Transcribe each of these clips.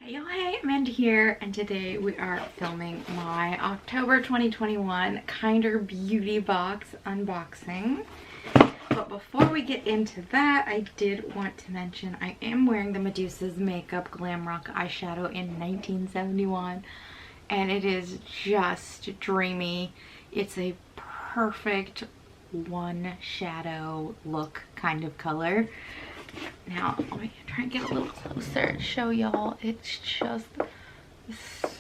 Hey y'all, hey, Amanda here, and today we are filming my October 2021 Kinder Beauty Box unboxing. But before we get into that, I did want to mention I am wearing the Medusa's Makeup Glam Rock eyeshadow in 1971, and it is just dreamy. It's a perfect one shadow look kind of color. Now, let me try and get a little closer to show y'all. It's just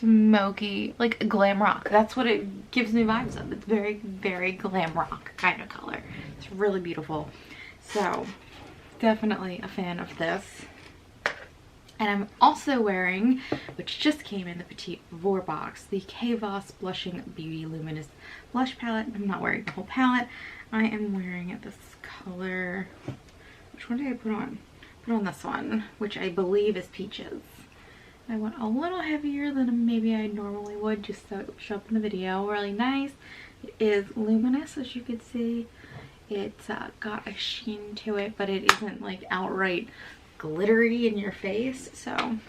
smoky, like a glam rock. That's what it gives me vibes of. It's very, very glam rock kind of color. It's really beautiful. So, definitely a fan of this. And I'm also wearing, which just came in the Petite Voir box, the Kvoss Blushing Beauty Luminous Blush Palette. I'm not wearing the whole palette. I am wearing this color. Which one did I put on? Put on this one, which I believe is Peaches. I went a little heavier than maybe I normally would, just so it would show up in the video. Really nice. It is luminous, as you can see. It's got a sheen to it, but it isn't like outright glittery in your face. So I'm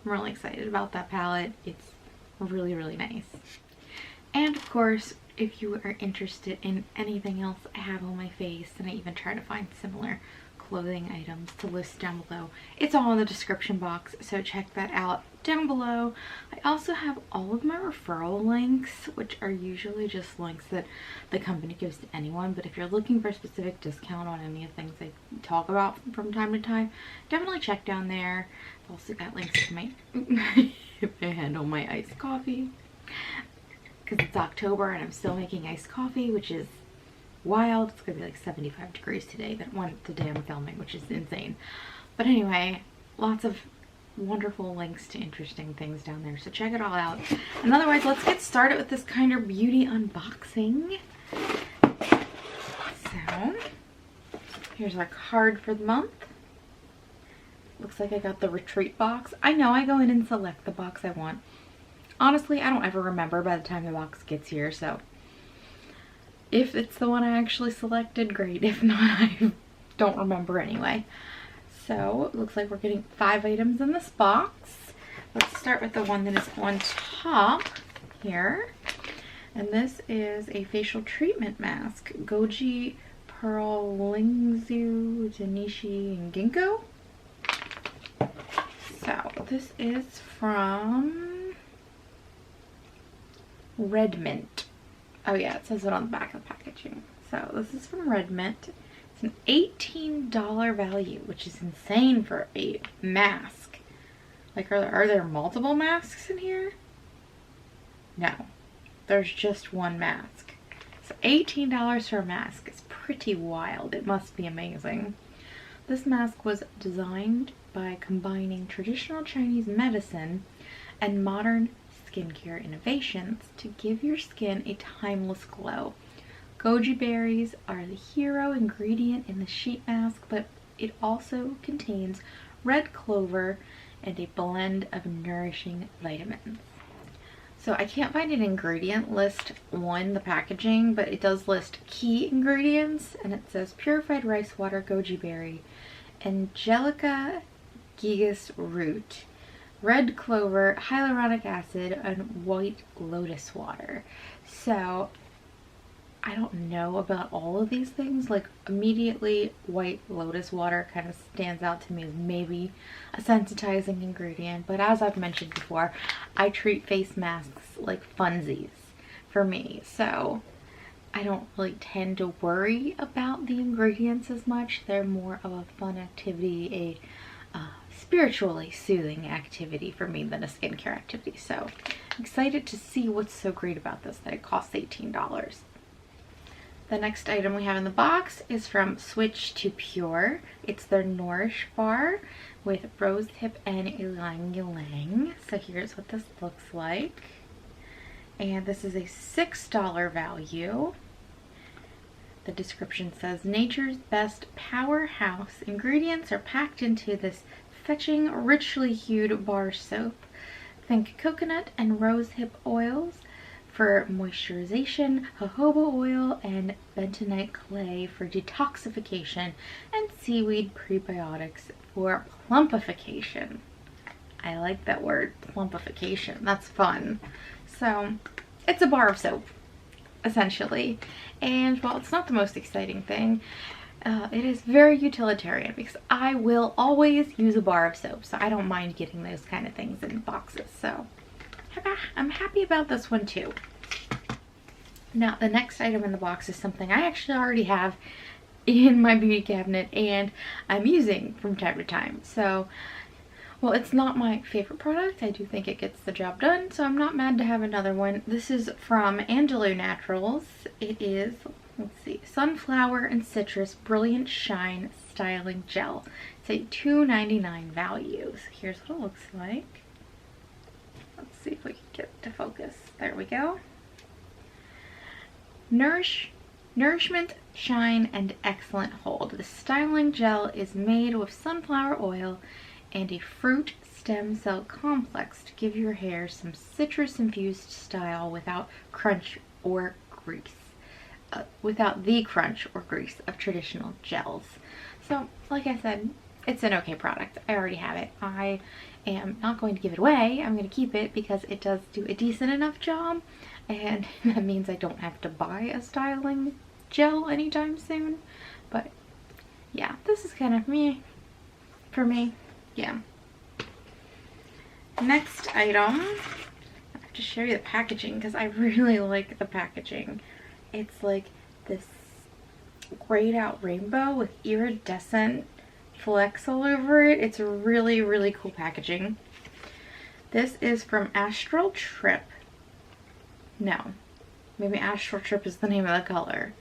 really excited about that palette. It's really, really nice. And of course, if you are interested in anything else I have on my face, and I even try to find similar clothing items to list down below, it's all in the description box, so check that out down below. I also have all of my referral links, which are usually just links that the company gives to anyone, but if you're looking for a specific discount on any of the things I talk about from time to time, definitely check down there. I've also got links to my my handle my iced coffee, because it's October and I'm still making iced coffee, which is wild. It's gonna be like 75 degrees today, the day I'm filming, which is insane. But anyway, lots of wonderful links to interesting things down there, so check it all out. And otherwise, let's get started with this Kinder Beauty unboxing. So here's our card for the month. Looks like I got the retreat box. I know I go in and select the box I want. Honestly, I don't ever remember by the time the box gets here, so if it's the one I actually selected, great. If not, I don't remember anyway. So it looks like we're getting 5 items in this box. Let's start with the one that is on top here. And this is a facial treatment mask. Goji, Pearl, Lingzu, Danishi, and Ginkgo. So this is from Red Mint. Oh yeah, it says it on the back of the packaging. So this is from Red Mint. It's an $18 value, which is insane for a mask. Like, are there multiple masks in here? No, there's just one mask. So $18 for a mask is pretty wild. It must be amazing. This mask was designed by combining traditional Chinese medicine and modern skincare innovations to give your skin a timeless glow. Goji berries are the hero ingredient in the sheet mask, but it also contains red clover and a blend of nourishing vitamins. So I can't find an ingredient list on the packaging, but it does list key ingredients, and it says purified rice water, goji berry, Angelica gigas root, red clover, hyaluronic acid, and white lotus water. So I don't know about all of these things. Like, immediately white lotus water kind of stands out to me as maybe a sensitizing ingredient, but as I've mentioned before, I treat face masks like funsies for me, so I don't really tend to worry about the ingredients as much. They're more of a fun activity, a spiritually soothing activity for me than a skincare activity. So I'm excited to see what's so great about this that it costs $18. The next item we have in the box is from Switch to Pure. It's their Norrish bar with Rosehip and Ylang. So here's what this looks like. And this is a $6 value. The description says, nature's best powerhouse ingredients are packed into this fetching, richly hued bar soap. Think coconut and rosehip oils for moisturization, jojoba oil, and bentonite clay for detoxification, and seaweed prebiotics for plumpification. I like that word, plumpification. That's fun. So it's a bar of soap, essentially. And while it's not the most exciting thing, it is very utilitarian because I will always use a bar of soap. So I don't mind getting those kind of things in boxes. So I'm happy about this one too. Now the next item in the box is something I actually already have in my beauty cabinet and I'm using from time to time. So, well, it's not my favorite product. I do think it gets the job done, so I'm not mad to have another one. This is from Angelo Naturals. It is, let's see, Sunflower and Citrus Brilliant Shine Styling Gel. It's a $2.99 value. So here's what it looks like. Let's see if we can get it to focus. There we go. Nourishment, shine, and excellent hold. The styling gel is made with sunflower oil and a fruit stem cell complex to give your hair some citrus-infused style without crunch or grease. Without the crunch or grease of traditional gels. So, like I said, it's an okay product. I already have it. I am not going to give it away. I'm going to keep it because it does do a decent enough job. And that means I don't have to buy a styling gel anytime soon. But yeah, this is kind of for me. Yeah. Next item, I have to show you the packaging because I really like the packaging. It's like this grayed out rainbow with iridescent flecks all over it. It's really, really cool packaging. This is from Astral Trip. No, maybe Astral Trip is the name of the color.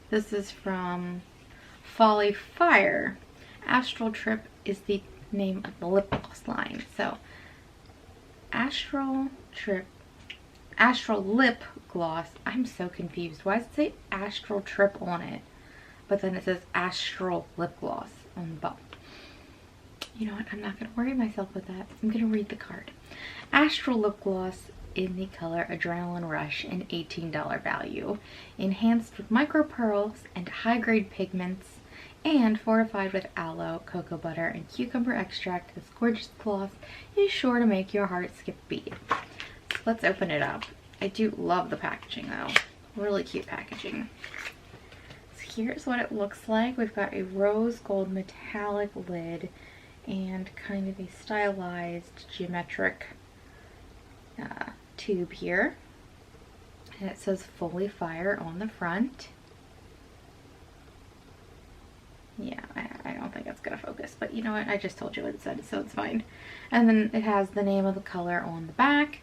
This is from Folly Fire. Astral Trip is the name of the lip gloss line. So Astral Trip, Astral Lip Gloss. I'm so confused. Why does it say Astral Trip on it? But then it says Astral Lip Gloss on the bottom. You know what? I'm not going to worry myself with that. I'm going to read the card. Astral Lip Gloss in the color Adrenaline Rush, an $18 value. Enhanced with micro pearls and high-grade pigments and fortified with aloe, cocoa butter, and cucumber extract, this gorgeous gloss is sure to make your heart skip a beat. So let's open it up. I do love the packaging though. Really cute packaging. So here's what it looks like. We've got a rose gold metallic lid and kind of a stylized geometric tube here. And it says Folly Fire on the front. Yeah, I don't think it's gonna focus, but you know what? I just told you what it said, so it's fine. And then it has the name of the color on the back.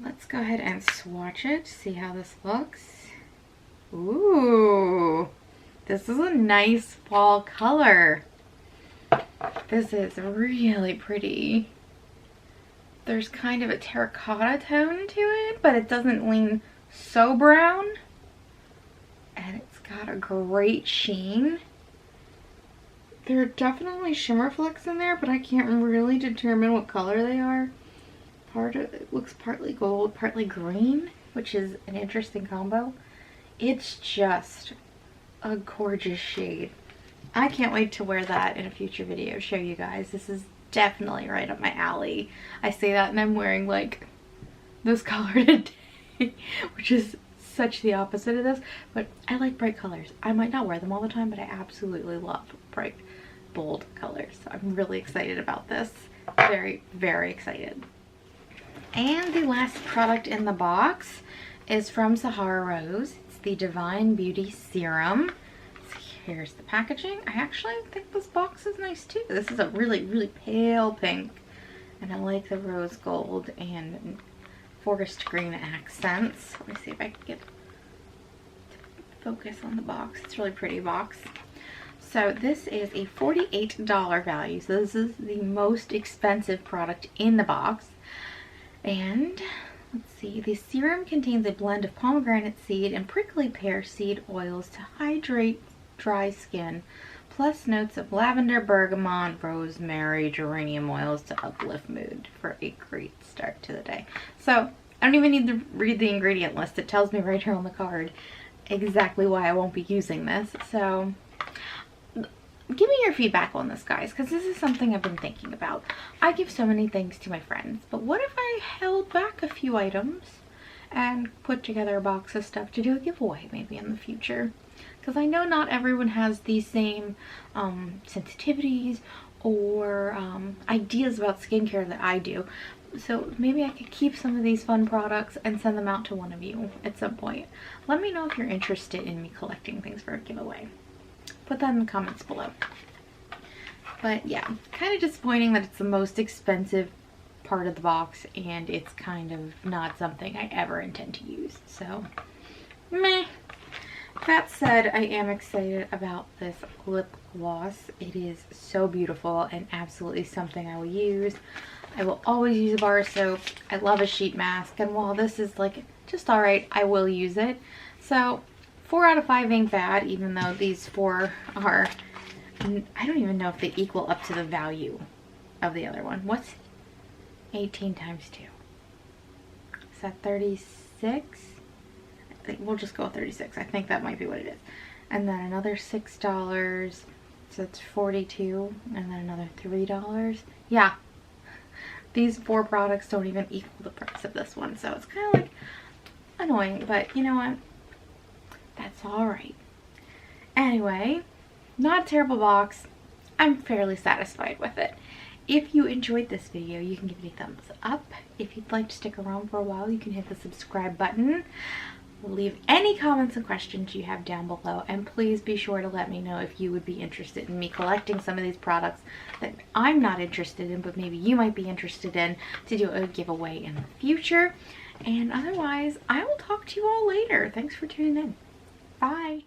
Let's go ahead and swatch it, see how this looks. Ooh, this is a nice fall color. This is really pretty. There's kind of a terracotta tone to it, but it doesn't lean so brown. And it's got a great sheen. There are definitely shimmer flecks in there, but I can't really determine what color they are. Part of it looks partly gold, partly green, which is an interesting combo. It's just a gorgeous shade. I can't wait to wear that in a future video, show you guys. This is definitely right up my alley. I say that and I'm wearing like this color today, which is such the opposite of this, but I like bright colors. I might not wear them all the time, but I absolutely love bright, bold colors. So I'm really excited about this. Very, very excited. And the last product in the box is from Sahara Rose. It's the Divine Beauty Serum. Here's the packaging. I actually think this box is nice too. This is a really, really pale pink. And I like the rose gold and forest green accents. Let me see if I can get focus on the box. It's a really pretty box. So this is a $48 value. So this is the most expensive product in the box. And let's see, the serum contains a blend of pomegranate seed and prickly pear seed oils to hydrate dry skin, plus notes of lavender, bergamot, rosemary, geranium oils to uplift mood for a great start to the day. So I don't even need to read the ingredient list. It tells me right here on the card exactly why I won't be using this. So give me your feedback on this, guys, because this is something I've been thinking about. I give so many things to my friends, but what if I held back a few items and put together a box of stuff to do a giveaway maybe in the future? Because I know not everyone has these same sensitivities or ideas about skincare that I do. So maybe I could keep some of these fun products and send them out to one of you at some point. Let me know if you're interested in me collecting things for a giveaway. Put that in the comments below. But yeah, kind of disappointing that it's the most expensive part of the box and it's kind of not something I ever intend to use. So, meh. That said, I am excited about this lip gloss. It is so beautiful and absolutely something I will use. I will always use a bar of soap. I love a sheet mask, and while this is like just alright, I will use it. So 4 out of 5 ain't bad, even though these 4 are, I don't even know if they equal up to the value of the other one. What's 18 times 2? Is that 36? I think we'll just go with 36. I think that might be what it is. And then another $6, so it's 42, and then another $3. Yeah. These 4 products don't even equal the price of this one, so it's kind of like annoying, but you know what? That's alright. Anyway, not a terrible box. I'm fairly satisfied with it. If you enjoyed this video, you can give it a thumbs up. If you'd like to stick around for a while, you can hit the subscribe button. Leave any comments and questions you have down below, and please be sure to let me know if you would be interested in me collecting some of these products that I'm not interested in but maybe you might be interested in, to do a giveaway in the future. And otherwise, I will talk to you all later. Thanks for tuning in. Bye.